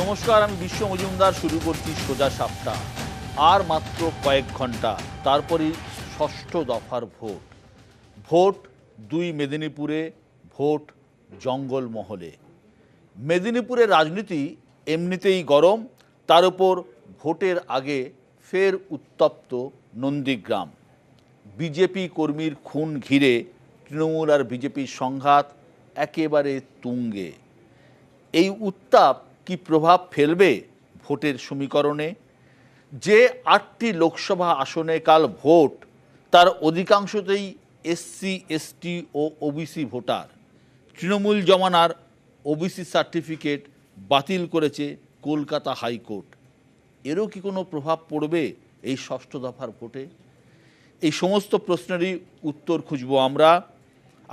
নমস্কার, আমি বিশ্ব মজুমদার। শুরু করছি সোজা সাপটা। আর মাত্র কয়েক ঘন্টা, তারপরই ষষ্ঠ দফার ভোট। ভোট 2 মেদিনীপুরে, ভোট জঙ্গলমহলে। মেদিনীপুরের রাজনীতি এমনিতেই গরম, তার উপর ভোটের আগে ফের উত্তপ্ত নন্দীগ্রাম। বিজেপি কর্মীর খুন ঘিরে তৃণমূল আর বিজেপির সংঘাত একেবারে তুঙ্গে। এই উত্তাপ কি প্রভাব ফেলবে ভোটের সমীকরণে? যে 8টি লোকসভা আসনে কাল ভোট, তার অধিকাংশতেই এসসি, এসটি ও ওবিসি ভোটার। তৃণমূল জমানার ওবিসি সার্টিফিকেট বাতিল করেছে কলকাতা হাইকোর্ট। এরও কি কোনো প্রভাব পড়বে এই ষষ্ঠ দফার ভোটে? এই সমস্ত প্রশ্নেরই উত্তর খুঁজব আমরা।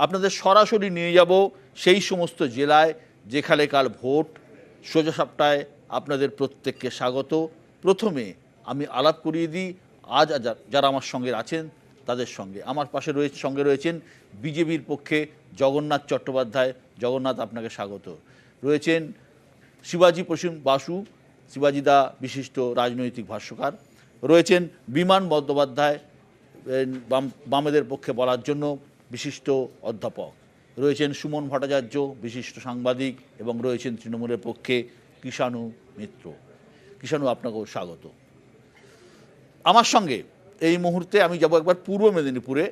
আপনাদের সরাসরি নিয়ে যাব সেই সমস্ত জেলায় যেখানে কাল ভোট। সোজা সাপটায় আপনাদের প্রত্যেককে স্বাগত। প্রথমে আমি আলাপ করিয়ে দিই আজ যারা আমার সঙ্গে আছেন তাদের সঙ্গে। আমার পাশে সঙ্গে রয়েছেন বিজেপির পক্ষে জগন্নাথ চট্টোপাধ্যায়। জগন্নাথ, আপনাকে স্বাগত। রয়েছেন শিবাজি প্রসূন বাসু, শিবাজিদা বিশিষ্ট রাজনৈতিক ভাষ্যকার। রয়েছেন বিমান বন্দ্যোপাধ্যায়, বামেদের পক্ষে বলার জন্য বিশিষ্ট অধ্যাপক। রয়েছেন সুমন ভট্টাচার্য, বিশিষ্ট সাংবাদিক। এবং রয়েছেন তৃণমূলের পক্ষে কৃষাণু মিত্র। কৃষাণু, আপনাকেও স্বাগত। আমার সঙ্গে এই মুহূর্তে আমি যাব একবার পূর্ব মেদিনীপুরে,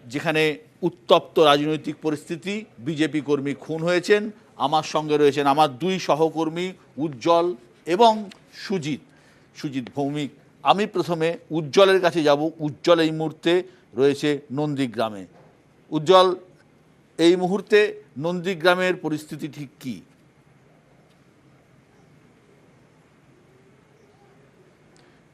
যেখানে উত্তপ্ত রাজনৈতিক পরিস্থিতি, বিজেপি কর্মী খুন হয়েছেন। আমার সঙ্গে রয়েছেন আমার 2 সহকর্মী উজ্জ্বল এবং সুজিত ভৌমিক। আমি প্রথমে উজ্জ্বলের কাছে যাব। উজ্জ্বল এই মুহূর্তে রয়েছে নন্দীগ্রামে। উজ্জ্বল, এই মুহূর্তে নন্দীগ্রামের পরিস্থিতি ঠিক কী?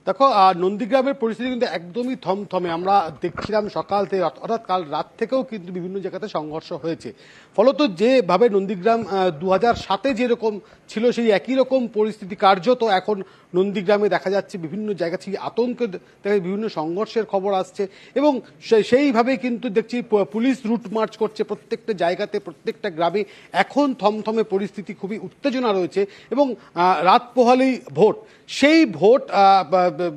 দেখো, নন্দীগ্রামের পরিস্থিতি কিন্তু একদমই থমথমে। আমরা দেখছিলাম সকাল থেকে, অর্থাৎ কাল রাত থেকেও কিন্তু বিভিন্ন জায়গাতে সংঘর্ষ হয়েছে। ফলত যেভাবে নন্দীগ্রাম 2007-এ যেরকম ছিল সেই একই রকম পরিস্থিতি কার্যত এখন নন্দীগ্রামে দেখা যাচ্ছে। বিভিন্ন জায়গা থেকে আতঙ্ক, বিভিন্ন সংঘর্ষের খবর আসছে এবং সেইভাবেই কিন্তু দেখছি পুলিশ রুট মার্চ করছে প্রত্যেকটা জায়গাতে, প্রত্যেকটা গ্রামে। এখন থমথমে পরিস্থিতি, খুবই উত্তেজনা রয়েছে এবং রাত পোহালেই ভোট। সেই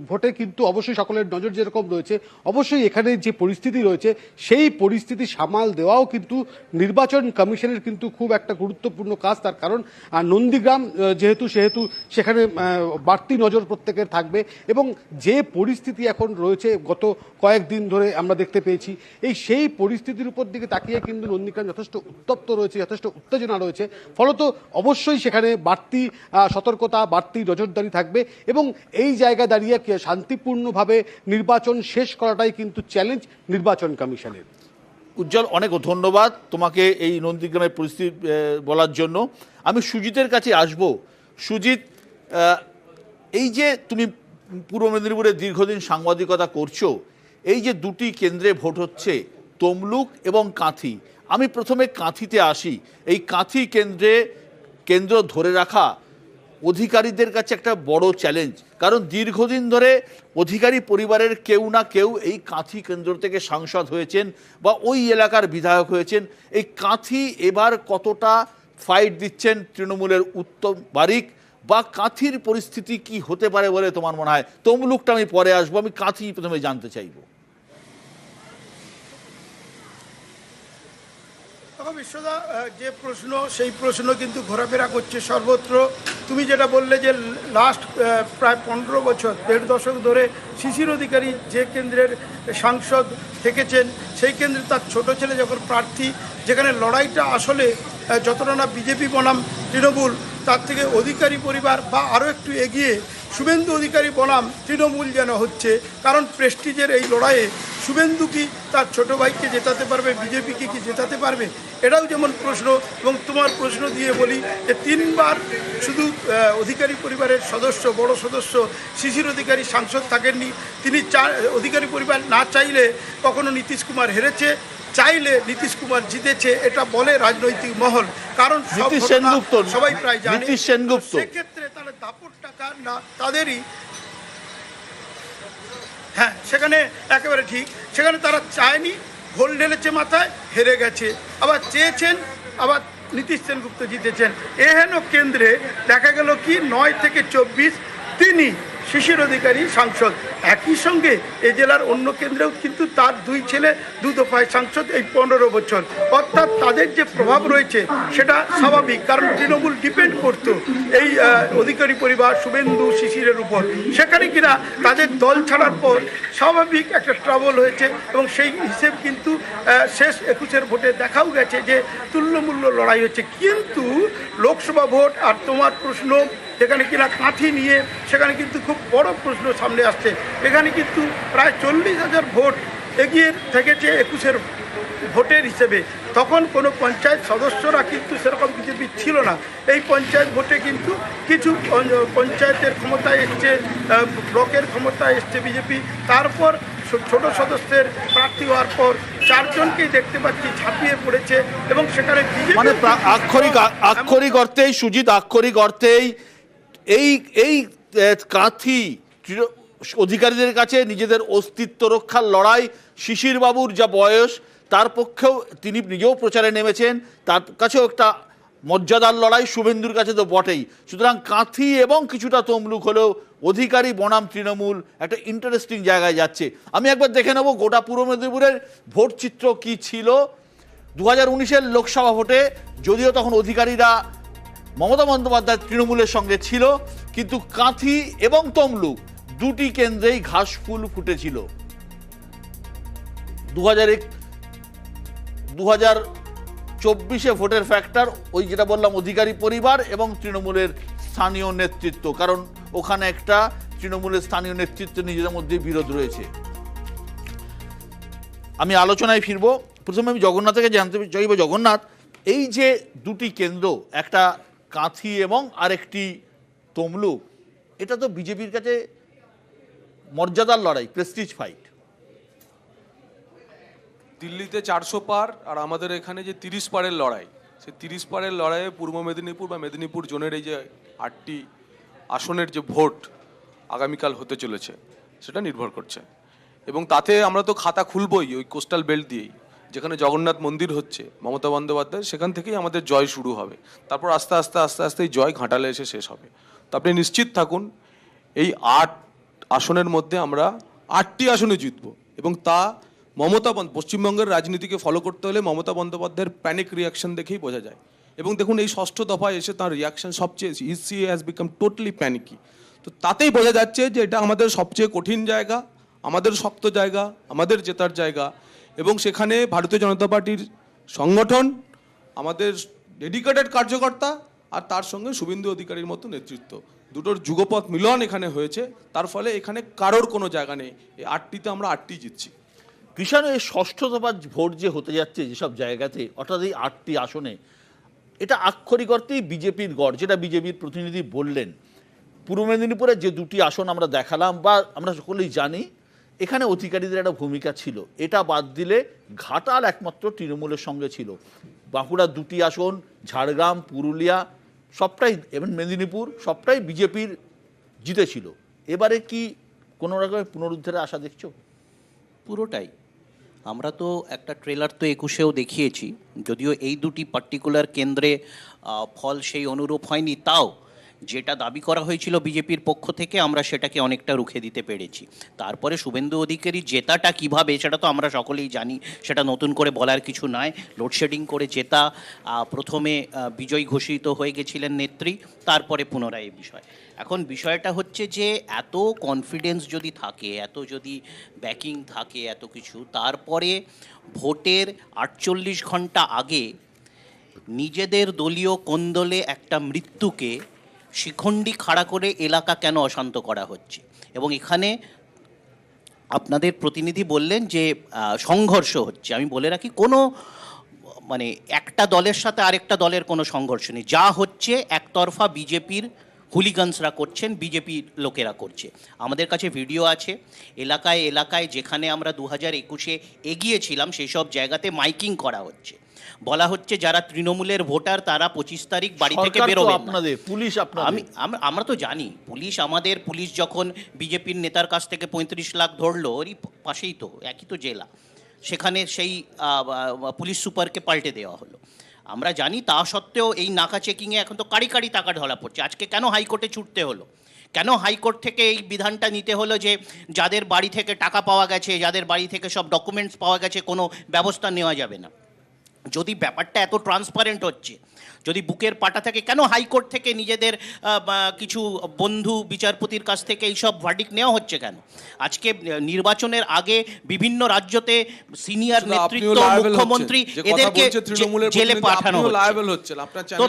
ভোটে কিন্তু অবশ্যই সকলের নজর যেরকম রয়েছে, অবশ্যই এখানে যে পরিস্থিতি রয়েছে সেই পরিস্থিতি সামাল দেওয়াও কিন্তু নির্বাচন কমিশনের কিন্তু খুব একটা গুরুত্বপূর্ণ কাজ। তার কারণ নন্দীগ্রাম যেহেতু সেখানে বাড়তি নজর প্রত্যেকের থাকবে এবং যে পরিস্থিতি এখন রয়েছে গত কয়েকদিন ধরে আমরা দেখতে পেয়েছি, সেই পরিস্থিতির উপর দিকে তাকিয়ে কিন্তু নন্দীগ্রাম যথেষ্ট উত্তপ্ত রয়েছে, যথেষ্ট উত্তেজনা রয়েছে। ফলত অবশ্যই সেখানে বাড়তি সতর্কতা, বাড়তি নজরদারি থাকবে এবং এই জায়গা দাঁড়িয়ে শান্তিপূর্ণভাবে নির্বাচন শেষ করাটাই কিন্তু চ্যালেঞ্জ নির্বাচন কমিশনের। উজ্জ্বল, অনেক ধন্যবাদ তোমাকে এই নন্দীগ্রামের পরিস্থিতি বলার জন্য। আমি সুজিতের কাছে আসব। সুজিত, এই যে তুমি পূর্ব মেদিনীপুরে দীর্ঘদিন সাংবাদিকতা করছো, এই যে 2টি কেন্দ্রে ভোট হচ্ছে, তমলুক এবং কাঁথি। আমি প্রথমে কাঁথিতে আসি। এই কাঁথি কেন্দ্র ধরে রাখা অধিকারীদের কাছে একটা বড় চ্যালেঞ্জ, কারণ দীর্ঘদিন ধরে অধিকারী পরিবারের কেউ না কেউ এই কাঁথি কেন্দ্র থেকে সাংসদ হয়েছেন বা ওই এলাকার বিধায়ক হয়েছেন। এই কাঁথি এবার কতটা ফাইট দিচ্ছেন তৃণমূলের উত্তম বারিক, বা কাঁথির পরিস্থিতি কি হতে পারে বলে তোমার মনে হয়? তমলুকটা আমি পরে আসবো, আমি কাঁথি প্রথমে জানতে চাইব। বিশ্বদা, যে প্রশ্ন সেই প্রশ্ন কিন্তু ঘোরাফেরা করছে সর্বত্র। তুমি যেটা বললে যে লাস্ট প্রায় 15 বছর, 1.5 দশক ধরে শিশির অধিকারী যে কেন্দ্রের সাংসদ থেকেছেন, সেই কেন্দ্রে তার ছোট ছেলে যখন প্রার্থী, যেখানে লড়াইটা আসলে যতটা না বিজেপি বনাম তৃণমূল, তার থেকে অধিকারী পরিবার বা আরও একটু এগিয়ে শুভেন্দু অধিকারী বনাম তৃণমূল যেন হচ্ছে। কারণ প্রেস্টিজের এই লড়াইয়ে শুভেন্দু কি তার ছোট ভাইকে জেতাতে পারবে, বিজেপিকে কি জেতাতে পারবে, এটাও যেমন প্রশ্ন। এবং তোমার প্রশ্ন দিয়ে বলি যে 3বার শুধু অধিকারী পরিবারের সদস্য, বড় সদস্য শিশির অধিকারী সাংসদ থাকেননি। তিনি অধিকারী পরিবার না চাইলে কখনো নীতিশ কুমার হেরেছে, চাইলে নীতিশ কুমার জিতেছে, এটা বলে রাজনৈতিক মহল। কারণ সবাই প্রায় জানে। সেক্ষেত্রে তাহলে দাপটটা কার? না তাদেরই। হ্যাঁ, সেখানে একেবারে ঠিক। সেখানে তারা চায়নি, ঘোল ঢেলেছে মাথায়, হেরে গেছে। আবার চেয়েছেন, আবার নীতিশ সেনগুপ্ত জিতেছেন। এহেন কেন্দ্রে দেখা গেল কি 9 থেকে 24 তিনি শিশির অধিকারী সাংসদ। একই সঙ্গে এ জেলার অন্য কেন্দ্রেও কিন্তু তার 2 ছেলে 2 দফায় সাংসদ এই 15 বছর। অর্থাৎ তাদের যে প্রভাব রয়েছে সেটা স্বাভাবিক, কারণ তৃণমূল ডিপেন্ড করতো এই অধিকারী পরিবার শুভেন্দু শিশিরের উপর। সেখানে কিনা তাদের দল ছাড়ার পর স্বাভাবিক একটা ট্রাবল হয়েছে, এবং সেই হিসেব কিন্তু শেষ 21-এর ভোটে দেখাও গেছে যে তুল্যমূল্য লড়াই হচ্ছে। কিন্তু লোকসভা ভোট আর তোমার প্রশ্ন যেখানে কিনা কাঁথি নিয়ে, সেখানে কিন্তু খুব বড় প্রশ্ন সামনে আসছে। এখানে কিন্তু প্রায় 40,000 ভোট এগিয়ে থেকেছে 21-এর ভোটের হিসেবে। তখন কোনো পঞ্চায়েত সদস্যরা কিন্তু সেরকম বিজেপি ছিল না। এই পঞ্চায়েত ভোটে কিন্তু কিছু পঞ্চায়েতের ক্ষমতায় এসছে, ব্লকের ক্ষমতায় এসছে বিজেপি। তারপর ছোট সদস্যের প্রার্থী হওয়ার পর 4 জনকেই দেখতে পাচ্ছি ঝাঁপিয়ে পড়েছে, এবং সেখানে মানে আক্ষরিক অর্থেই সুজিত, আক্ষরিক অর্থেই এই কাঁথি অধিকারীদের কাছে নিজেদের অস্তিত্ব রক্ষার লড়াই। শিশির বাবুর যা বয়স, তার পক্ষেও তিনি নিজেও প্রচারে নেমেছেন, তার কাছেও একটা মর্যাদার লড়াই, শুভেন্দুর কাছে তো বটেই। সুতরাং কাঁথি এবং কিছুটা তমলুক হলেও অধিকারী বনাম তৃণমূল একটা ইন্টারেস্টিং জায়গায় যাচ্ছে। আমি একবার দেখে নেব গোটা পূর্ব মেদিনীপুরের ভোট চিত্র কী ছিল 2019-এর লোকসভা ভোটে। যদিও তখন অধিকারীরা মমতা বন্দ্যোপাধ্যায় তৃণমূলের সঙ্গে ছিল, কিন্তু কাঁথি এবং তমলুক দুটি কেন্দ্রেই ঘাসফুল ফুটেছিল। 2024-এ ভোটের ফ্যাক্টর ওই যেটা বললাম, অধিকারী পরিবার এবং তৃণমূলের স্থানীয় নেতৃত্ব, কারণ ওখানে একটা তৃণমূলের স্থানীয় নেতৃত্ব নিজেদের মধ্যে বিরোধ রয়েছে। আমি আলোচনায় ফিরবো। প্রথমে আমি জগন্নাথকে জানতে চাইব, জগন্নাথ, এই যে দুটি কেন্দ্র, একটা কাঁথি এবং আরেকটি তমলুক, এটা তো বিজেপির কাছে মর্যাদার লড়াই, প্রেস্টিজ ফাইট। দিল্লিতে 400 পার আর আমাদের এখানে যে 30 পারের লড়াই, সেই 30 পারের লড়াইয়ে পূর্ব মেদিনীপুর বা মেদিনীপুর জোনের এই যে 8টি আসনের যে ভোট আগামীকাল হতে চলেছে সেটা নির্ভর করছে। এবং তাতে আমরা তো খাতা খুলবই ওই কোস্টাল বেল্ট দিয়েই, যেখানে জগন্নাথ মন্দির হচ্ছে মমতা বন্দ্যোপাধ্যায়, সেখান থেকেই আমাদের জয় শুরু হবে। তারপর আস্তে আস্তে আস্তে আস্তে এই জয় ঘাটালে এসে শেষ হবে। তো আপনি নিশ্চিত থাকুন এই 8 আসনের মধ্যে আমরা 8টি আসনে জিতব। এবং তা পশ্চিমবঙ্গের রাজনীতিকে ফলো করতে হলে মমতা বন্দ্যোপাধ্যায়ের প্যানিক রিয়াকশন দেখেই বোঝা যায়। এবং দেখুন এই 6ষ্ঠ দফায় এসে তার রিয়াকশন সবচেয়ে she has become totally panicky. তো তাতেই বোঝা যাচ্ছে যে এটা আমাদের সবচেয়ে কঠিন জায়গা, আমাদের শক্ত জায়গা, আমাদের জেতার জায়গা। এবং সেখানে ভারতীয় জনতা পার্টির সংগঠন, আমাদের ডেডিকেটেড কার্যকর্তা, আর তার সঙ্গে শুভেন্দু অধিকারীর মতো নেতৃত্ব, দুটোর যুগপথ মিলন এখানে হয়েছে। তার ফলে এখানে কারোর কোনো জায়গা নেই, এই 8টিতে আমরা 8টি জিতছি। কৃষাণ, এই 6ষ্ঠ দফা ভোট যে হতে যাচ্ছে যেসব জায়গাতে, অর্থাৎ এই 8টি আসনে, এটা আক্ষরিক অর্থেই বিজেপির গড়, যেটা বিজেপির প্রতিনিধি বললেন। পূর্ব মেদিনীপুরে যে দুটি আসন আমরা দেখালাম বা আমরা সকলেই জানি, এখানে অধিকারীদের একটা ভূমিকা ছিল। এটা বাদ দিলে ঘাটাল একমাত্র তৃণমূলের সঙ্গে ছিল। বাঁকুড়ার 2টি আসন, ঝাড়গ্রাম, পুরুলিয়া, সবটাই, এবং মেদিনীপুর, সবটাই বিজেপির জিতেছিল। এবারে কি কোনো রকমের পুনরুদ্ধারের আশা দেখছো? পুরোটাই। আমরা তো একটা ট্রেলার তো 21-এও দেখিয়েছি, যদিও এই দুটি পার্টিকুলার কেন্দ্রে ফল সেই অনুরূপ হয়নি, তাও যেটা দাবি করা হয়েছিল বিজেপির পক্ষ থেকে আমরা সেটাকে অনেকটা রুখে দিতে পেরেছি। তারপরে শুভেন্দু অধিকারী জেতাটা কিভাবে সেটা তো আমরা সকলেই জানি, সেটা নতুন করে বলার কিছু নয়। লোডশেডিং করে জেতা, প্রথমে বিজয় ঘোষিত হয়ে গেছিলেন নেত্রী, তারপরে পুনরায় এই বিষয়। এখন বিষয়টা হচ্ছে যে এত কনফিডেন্স যদি থাকে, এত যদি ব্যাকিং থাকে, এত কিছু, তারপরে ভোটের 48 ঘন্টা আগে নিজেদের দলীয় কোন্দলে একটা মৃত্যুকে শিখণ্ডী খাড়া করে এলাকা কেন অশান্ত করা হচ্ছে। এবং এখানে আপনাদের প্রতিনিধি বললেন যে সংঘর্ষ হচ্ছে। আমি বলে রাখি, কোনো মানে একটা দলের সাথে আরেকটা দলের কোনো সংঘর্ষ নেই। যা হচ্ছে একতরফা বিজেপির হুলিগানসরা করছেন, বিজেপির লোকেরা করছে। আমাদের কাছে ভিডিও আছে, এলাকায় এলাকায় যেখানে আমরা 2021-এ এগিয়েছিলাম সেই সব জায়গাতে মাইকিং করা হচ্ছে, বলা হচ্ছে যারা তৃণমূলের ভোটার তারা 25 তারিখ বাড়ি থেকে বেরোবেন। আপনাদের পুলিশ, আমরা তো জানি পুলিশ যখন বিজেপির নেতার কাছ থেকে 35 লাখ ধরলো, ওরই পাশেই তো একই তো জেলা, সেখানে সেই পুলিশ সুপারকে পাল্টে দেওয়া হলো। আমরা জানি তা সত্ত্বেও এই নাকা চেকিংয়ে এখন তো কারি কারি টাকা ঢলা পড়ছে। আজকে কেন হাইকোর্টে ছুটতে হলো? কেন হাইকোর্ট থেকে এই বিধানটা নিতে হলো যে যাদের বাড়ি থেকে টাকা পাওয়া গেছে, যাদের বাড়ি থেকে সব ডকুমেন্টস পাওয়া গেছে, কোনো ব্যবস্থা নেওয়া যাবে না? যদি ব্যাপারটা এত ট্রান্সপারেন্ট হচ্ছে, যদি বুকের পাটা থেকে, কেন হাইকোর্ট থেকে নিজেদের কিছু বন্ধু বিচারপতির কাছ থেকে এইসব ভার্ডিক্ট নেওয়া হচ্ছে কেন? আজকে নির্বাচনের আগে বিভিন্ন রাজ্যতে সিনিয়র নেতৃত্ব, মুখ্যমন্ত্রী, এদেরকে জেলে পাঠানো হচ্ছে। তো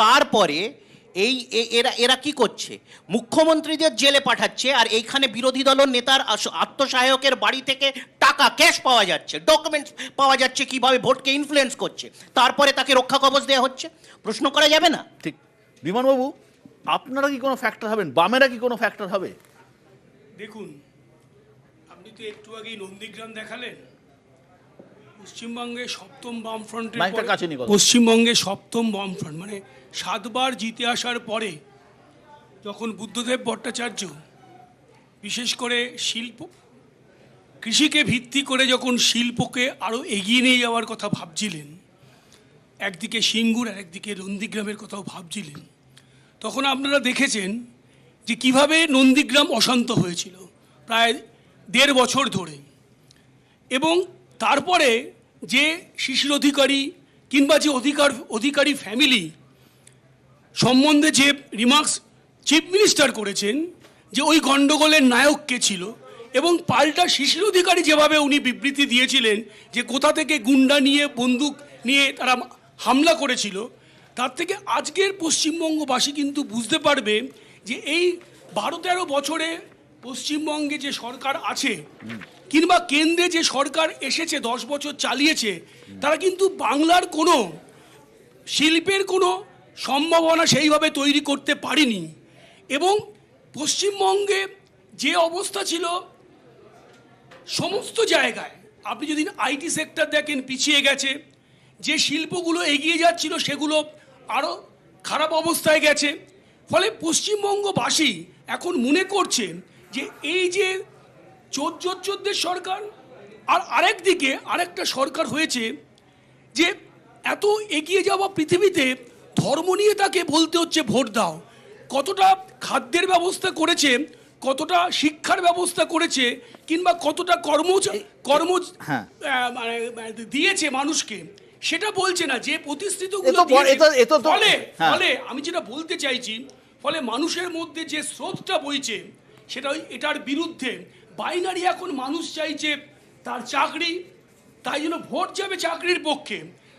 তারপরে এরা কি করছে? মুখ্যমন্ত্রীদের জেলে পাঠাচ্ছে, আর এইখানে বিরোধী দলের নেতার আত্মসহায়কের বাড়ি থেকে টাকা ক্যাশ পাওয়া যাচ্ছে, ডকুমেন্টস পাওয়া যাচ্ছে, কিভাবে ভোটকে ইনফ্লুয়েন্স করছে, তারপরে তাকে রক্ষা কবচ দেওয়া হচ্ছে। প্রশ্ন করা যাবে না? ঠিক। বিমানবাবু, আপনারা কি কোনো ফ্যাক্টর হবেন? বামেরা কি কোনো ফ্যাক্টর হবে? দেখুন, আপনি তো একটু আগেই নন্দীগ্রাম দেখালেন। পশ্চিমবঙ্গে সপ্তম বামফ্রন্টের মাইকটা কাছে নিয়ে কথা। পশ্চিমবঙ্গে সপ্তম বামফ্রন্ট, মানে 7 বার জিতে আসার পরে যখন বুদ্ধদেব ভট্টাচার্য বিশেষ করে কৃষিকে ভিত্তি করে যখন শিল্পকে আরও এগিয়ে নিয়ে যাওয়ার কথা ভাবছিলেন, একদিকে সিঙ্গুর আর একদিকে নন্দীগ্রামের কথাও ভাবছিলেন, তখন আপনারা দেখেছেন যে কিভাবে নন্দীগ্রাম অশান্ত হয়েছিল প্রায় 1.5 বছর ধরে। এবং তারপরে যে শিশির অধিকারী কিংবা যে অধিকারী ফ্যামিলি সম্বন্ধে যে রিমার্কস চিফ মিনিস্টার করেছেন, যে ওই গণ্ডগোলের নায়ক কে ছিল, এবং পাল্টা শিশির অধিকারী যেভাবে উনি বিবৃতি দিয়েছিলেন যে কোথা থেকে গুন্ডা নিয়ে, বন্দুক নিয়ে তারা হামলা করেছিল, তার থেকে আজকের পশ্চিমবঙ্গবাসী কিন্তু বুঝতে পারবে যে এই 12-13 বছরে পশ্চিমবঙ্গে যে সরকার আছে কিংবা কেন্দ্রে যে সরকার এসেছে 10 বছর চালিয়েছে, তারা কিন্তু বাংলার কোনো শিল্পের কোনো সম্ভাবনা সেইভাবে তৈরি করতে পারেনি। এবং পশ্চিমবঙ্গে যে অবস্থা ছিল সমস্ত জায়গায়, আপনি যদি আইটি সেক্টর দেখেন পিছিয়ে গেছে, যে শিল্পগুলো এগিয়ে যাচ্ছিল সেগুলো আরও খারাপ অবস্থায় গেছে। ফলে পশ্চিমবঙ্গবাসী এখন মনে করছে যে এই যে চোদ্দের সরকার, আর আরেকদিকে আরেকটা সরকার হয়েছে যে এত এগিয়ে যাওয়া পৃথিবীতে ধর্ম নিয়ে তাকে বলতে হচ্ছে ভোট দাও। কতটা খাদ্যের ব্যবস্থা করেছে, কতটা শিক্ষার ব্যবস্থা করেছে, কিংবা কতটা কর্ম দিয়েছে মানুষকে, সেটা বলছে না। যে প্রতিশ্রুতিগুলো ফলে আমি যেটা বলতে চাইছি, ফলে মানুষের মধ্যে যে স্রোতটা বইছে সেটা এটার বিরুদ্ধে। বাইনারি এখন মানুষ চাইছে তার চাকরি, তাই জন্য ভোট যাবে চাকরির পক্ষে।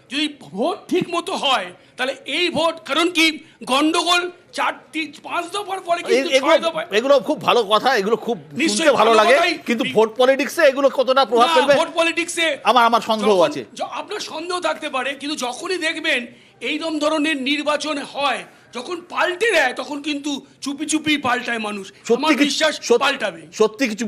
যদি ভোট ঠিক মতো হয় তাহলে এই ভোট, কারণ কি গন্ডগোল 4-5 দফার পরে কিন্তু 6 দফা, এগুলো খুব ভালো কথা, এগুলো খুব শুনতে ভালো লাগে, কিন্তু ভোট পলিটিক্সে এগুলো কতটা প্রভাব ফেলবে? ভোট পলিটিক্সে আমার সন্দেহ আছে। আপনার সন্দেহ থাকতে পারে, কিন্তু যখনই দেখবেন এইরকম ধরনের নির্বাচন হয়, যখন পাল্টে দেয়, তখন কিন্তু চুপি চুপি পাল্টায় মানুষ। আমার বিশ্বাস পাল্টাবে। সত্যি কিছু